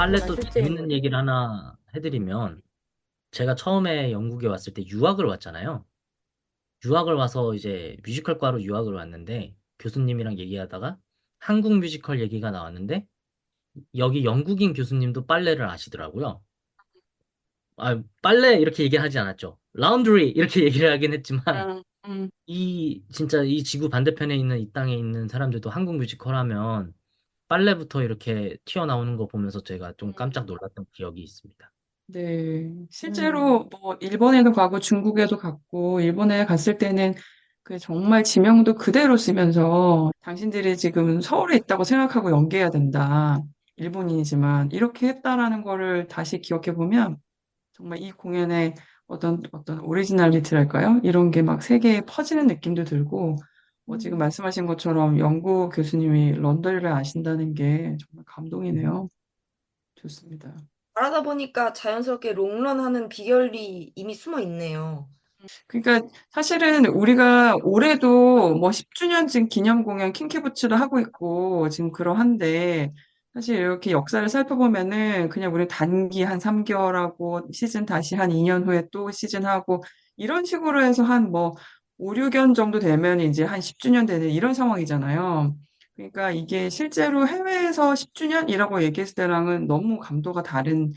빨래 정말 또 실제 재밌는 인물이. 얘기를 하나 해드리면, 제가 처음에 영국에 왔을 때 유학을 왔잖아요. 유학을 와서 이제 뮤지컬과로 유학을 왔는데, 교수님이랑 얘기하다가 한국 뮤지컬 얘기가 나왔는데, 여기 영국인 교수님도 빨래를 아시더라고요. 아, 빨래 이렇게 얘기하지 않았죠. 라운드리 이렇게 얘기를 하긴 했지만, 음, 음, 진짜 이 지구 반대편에 있는 이 땅에 있는 사람들도 한국 뮤지컬 하면 빨래부터 이렇게 튀어나오는 거 보면서 제가 좀 깜짝 음. 놀랐던 기억이 있습니다. 네, 음. 실제로 뭐 일본에도 가고 중국에도 갔고 일본에 갔을 때는 그 정말 지명도 그대로 쓰면서 당신들이 지금 서울에 있다고 생각하고 연기해야 된다. 일본인이지만 이렇게 했다라는 거를 다시 기억해 보면 정말 이 공연의 어떤 오리지널리티랄까요? 이런 게 막 세계에 퍼지는 느낌도 들고 지금 말씀하신 것처럼 영국 교수님이 런던을 아신다는 게 정말 감동이네요. 좋습니다. 말하다 보니까 자연스럽게 롱런하는 비결이 이미 숨어 있네요. 그러니까 사실은 우리가 올해도 뭐 10주년쯤 기념 공연 킹키부츠도 하고 있고 지금 그러한데 사실 이렇게 역사를 살펴보면은 그냥 우리 단기 한 3개월하고 시즌 다시 한 2년 후에 또 시즌 하고 이런 식으로 해서 한 뭐 5, 6년 정도 되면 이제 한 10주년 되는 이런 상황이잖아요. 그러니까 이게 실제로 해외에서 10주년이라고 얘기했을 때랑은 너무 감도가 다른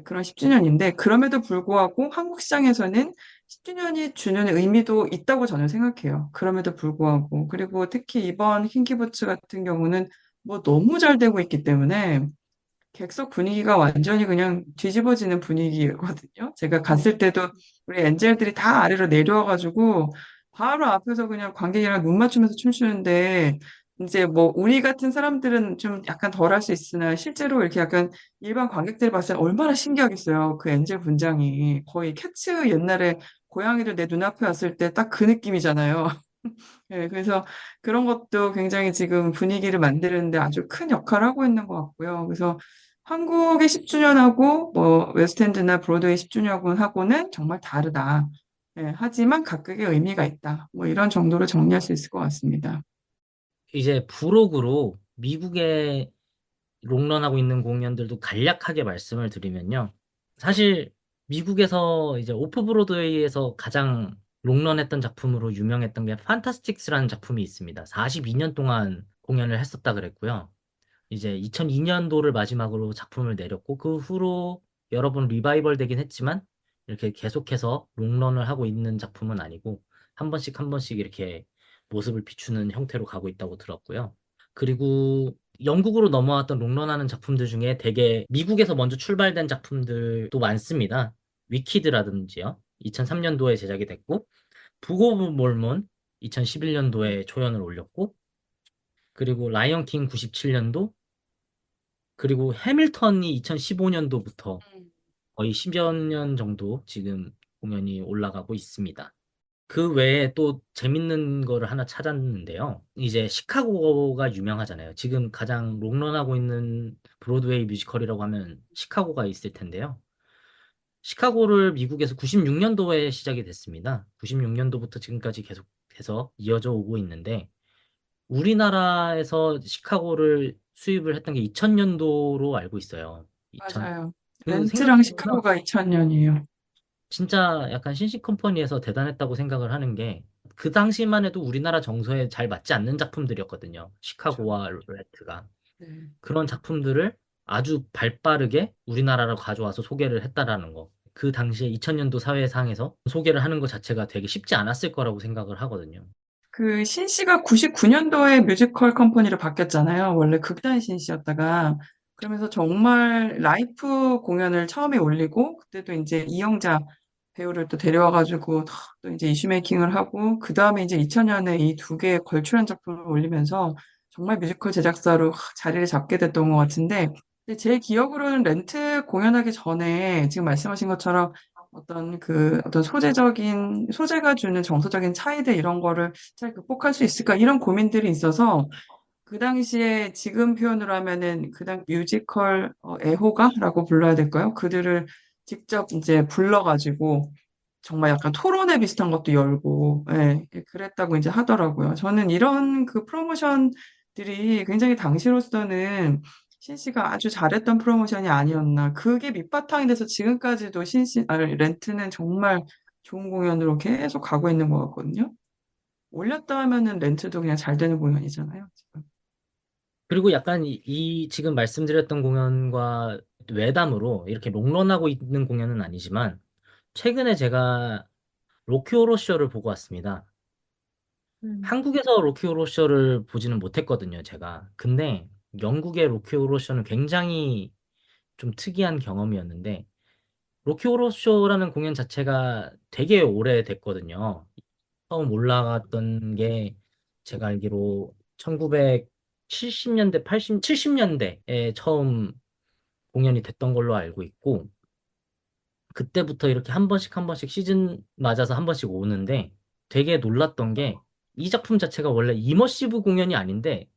그런 10주년인데 그럼에도 불구하고 한국 시장에서는 10주년이 주는 의미도 있다고 저는 생각해요. 그럼에도 불구하고. 그리고 특히 이번 킹키부츠 같은 경우는 뭐 너무 잘 되고 있기 때문에 객석 분위기가 완전히 그냥 뒤집어지는 분위기거든요. 제가 갔을 때도 우리 엔젤들이 다 아래로 내려와가지고 바로 앞에서 그냥 관객이랑 눈 맞추면서 춤추는데 이제 뭐 우리 같은 사람들은 좀 약간 덜 할 수 있으나 실제로 이렇게 약간 일반 관객들 봤을 때 얼마나 신기하겠어요. 그 엔젤 분장이 거의 캐츠 옛날에 고양이들 내 눈앞에 왔을 때 딱 그 느낌이잖아요. 네, 그래서 그런 것도 굉장히 지금 분위기를 만드는데 아주 큰 역할을 하고 있는 것 같고요. 그래서 한국의 10주년하고 뭐 웨스트엔드나 브로드웨이 10주년하고는 정말 다르다. 예, 하지만 각각의 의미가 있다. 뭐 이런 정도로 정리할 수 있을 것 같습니다. 이제 부록으로 미국에 롱런하고 있는 공연들도 간략하게 말씀을 드리면요. 사실 미국에서 이제 오프 브로드웨이에서 가장 롱런했던 작품으로 유명했던 게 판타스틱스라는 작품이 있습니다. 42년 동안 공연을 했었다 그랬고요. 이제 2002년도를 마지막으로 작품을 내렸고 그 후로 여러 번 리바이벌 되긴 했지만 이렇게 계속해서 롱런을 하고 있는 작품은 아니고 한 번씩 한 번씩 이렇게 모습을 비추는 형태로 가고 있다고 들었고요. 그리고 영국으로 넘어왔던 롱런하는 작품들 중에 되게 미국에서 먼저 출발된 작품들도 많습니다. 위키드라든지요. 2003년도에 제작이 됐고 북 오브 몰몬 2011년도에 초연을 올렸고 그리고 라이언 킹 97년도 그리고 해밀턴이 2015년도부터 거의 10여 년 정도 지금 공연이 올라가고 있습니다. 그 외에 또 재밌는 거를 하나 찾았는데요. 이제 시카고가 유명하잖아요. 지금 가장 롱런하고 있는 브로드웨이 뮤지컬이라고 하면 시카고가 있을 텐데요. 시카고를 미국에서 96년도에 시작이 됐습니다. 96년도부터 지금까지 계속해서 이어져 오고 있는데 우리나라에서 시카고를 수입을 했던 게 2000년도로 알고 있어요. 2000. 맞아요. 그 렌트랑 생각해보면 시카고가 2000년이에요. 진짜 약간 신식 컴퍼니에서 대단했다고 생각을 하는 게 그 당시만 해도 우리나라 정서에 잘 맞지 않는 작품들이었거든요. 그렇죠. 시카고와 레트가. 네. 그런 작품들을 아주 발빠르게 우리나라로 가져와서 소개를 했다라는 거. 그 당시에 2000년도 사회상에서 소개를 하는 것 자체가 되게 쉽지 않았을 거라고 생각을 하거든요. 그 신씨가 99년도에 뮤지컬 컴퍼니로 바뀌었잖아요. 원래 극단 신씨였다가. 그러면서 정말 라이프 공연을 처음에 올리고, 그때도 이제 이영자 배우를 또 데려와가지고, 또 이제 이슈 메이킹을 하고, 그 다음에 이제 2000년에 이 두 개의 걸출한 작품을 올리면서 정말 뮤지컬 제작사로 자리를 잡게 됐던 것 같은데, 근데 제 기억으로는 렌트 공연하기 전에 지금 말씀하신 것처럼 어떤 소재가 주는 정서적인 차이들 이런 거를 잘 극복할 수 있을까? 이런 고민들이 있어서 그 당시에 지금 표현으로 하면은 그당 뮤지컬 애호가라고 불러야 될까요? 그들을 직접 이제 불러가지고 정말 약간 토론회 비슷한 것도 열고, 예, 그랬다고 이제 하더라고요. 저는 이런 그 프로모션들이 굉장히 당시로서는 신씨가 아주 잘했던 프로모션이 아니었나. 그게 밑바탕이 돼서 지금까지도 렌트는 정말 좋은 공연으로 계속 가고 있는 것 같거든요. 올렸다 하면은 렌트도 그냥 잘 되는 공연이잖아요, 지금. 그리고 약간 이 지금 말씀드렸던 공연과 외담으로 이렇게 롱런하고 있는 공연은 아니지만 최근에 제가 로키 호러 쇼를 보고 왔습니다. 한국에서 로키 호러 쇼를 보지는 못했거든요, 제가. 근데 영국의 로키 호러 쇼는 굉장히 좀 특이한 경험이었는데 로키 호러 쇼라는 공연 자체가 되게 오래됐거든요. 처음 올라갔던 게 제가 알기로 1970년대, 80, 70년대에 처음 공연이 됐던 걸로 알고 있고, 그때부터 이렇게 한 번씩 한 번씩 시즌 맞아서 한 번씩 오는데 되게 놀랐던 게 이 작품 자체가 원래 이머시브 공연이 아닌데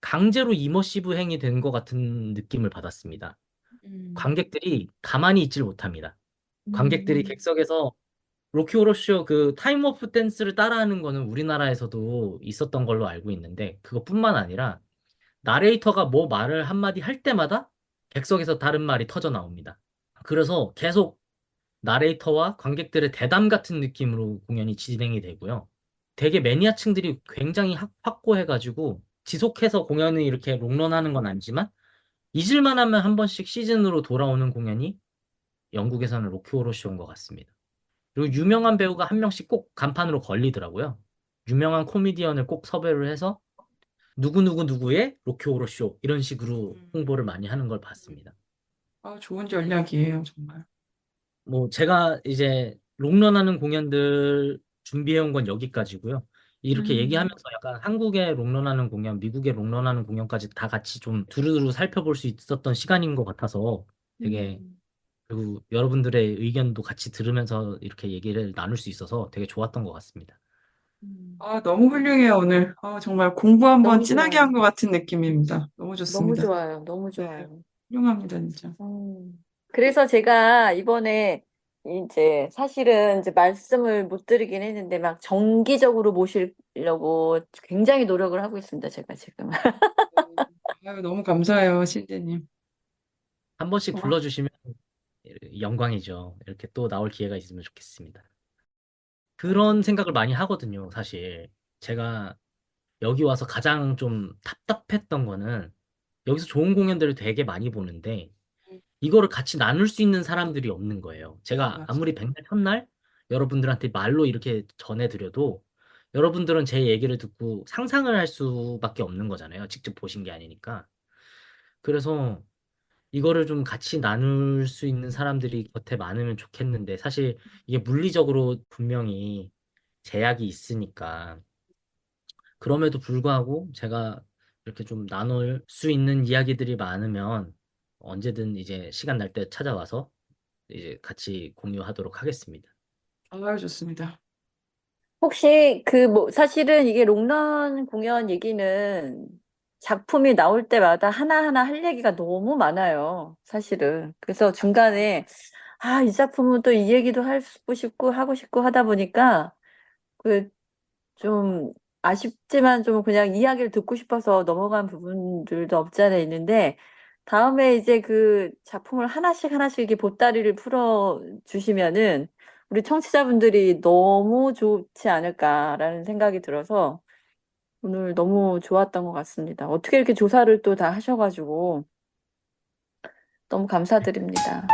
강제로 이머시브 행이 된 것 같은 느낌을 받았습니다. 음, 관객들이 가만히 있질 못합니다. 관객들이 음, 객석에서 로키 호러쇼 그 타임 오프 댄스를 따라하는 거는 우리나라에서도 있었던 걸로 알고 있는데 그것뿐만 아니라 나레이터가 뭐 말을 한마디 할 때마다 객석에서 다른 말이 터져 나옵니다. 그래서 계속 나레이터와 관객들의 대담 같은 느낌으로 공연이 진행이 되고요. 되게 매니아층들이 굉장히 확고해가지고 지속해서 공연을 이렇게 롱런하는 건 아니지만 잊을만 하면 한 번씩 시즌으로 돌아오는 공연이 영국에서는 로키 호러쇼인 것 같습니다. 그리고 유명한 배우가 한 명씩 꼭 간판으로 걸리더라고요. 유명한 코미디언을 꼭 섭외를 해서 누구누구누구의 로키 호러 쇼 이런 식으로 음. 홍보를 많이 하는 걸 봤습니다. 아, 좋은 전략이에요, 정말. 뭐 제가 이제 롱런하는 공연들 준비해온 건 여기까지고요. 이렇게 음, 얘기하면서 약간 한국의 롱런하는 공연, 미국의 롱런하는 공연까지 다 같이 좀 두루두루 살펴볼 수 있었던 시간인 것 같아서 되게 음. 그리고 여러분들의 의견도 같이 들으면서 이렇게 얘기를 나눌 수 있어서 되게 좋았던 것 같습니다. 아, 너무 훌륭해요, 오늘. 아, 정말 공부 한번 너무 진하게 한 좋아요. 것 같은 느낌입니다. 너무 너무 좋습니다. 좋아요. 너무 네, 좋아요. 훌륭합니다, 진짜. 그래서 제가 이번에 이제 사실은 이제 말씀을 못 드리긴 했는데 막 정기적으로 모시려고 굉장히 노력을 하고 있습니다. 제가 지금. 아유, 너무 감사해요, 신재님. 한 번씩 정말. 불러주시면 영광이죠. 이렇게 또 나올 기회가 있으면 좋겠습니다. 그런 생각을 많이 하거든요, 사실. 제가 여기 와서 가장 좀 답답했던 거는 여기서 좋은 공연들을 되게 많이 보는데 이거를 같이 나눌 수 있는 사람들이 없는 거예요. 제가 맞아. 아무리 백날 첫날 여러분들한테 말로 이렇게 전해드려도 여러분들은 제 얘기를 듣고 상상을 할 수밖에 없는 거잖아요. 직접 보신 게 아니니까. 그래서 이거를 좀 같이 나눌 수 있는 사람들이 곁에 많으면 좋겠는데 사실 이게 물리적으로 분명히 제약이 있으니까 그럼에도 불구하고 제가 이렇게 좀 나눌 수 있는 이야기들이 많으면 언제든 이제 시간 날 때 찾아와서 이제 같이 공유하도록 하겠습니다. 아유, 좋습니다. 혹시 그 뭐 사실은 이게 롱런 공연 얘기는 작품이 나올 때마다 하나하나 할 얘기가 너무 많아요. 사실은. 그래서 중간에 아, 이 작품은 또 이 얘기도 하고 싶고 하고 싶고 하다 보니까 그 좀 아쉽지만 좀 그냥 이야기를 듣고 싶어서 넘어간 부분들도 없지 않아 있는데 다음에 이제 그 작품을 하나씩 하나씩 이렇게 보따리를 풀어 주시면은 우리 청취자분들이 너무 좋지 않을까라는 생각이 들어서 오늘 너무 좋았던 것 같습니다. 어떻게 이렇게 조사를 또 다 하셔가지고 너무 감사드립니다.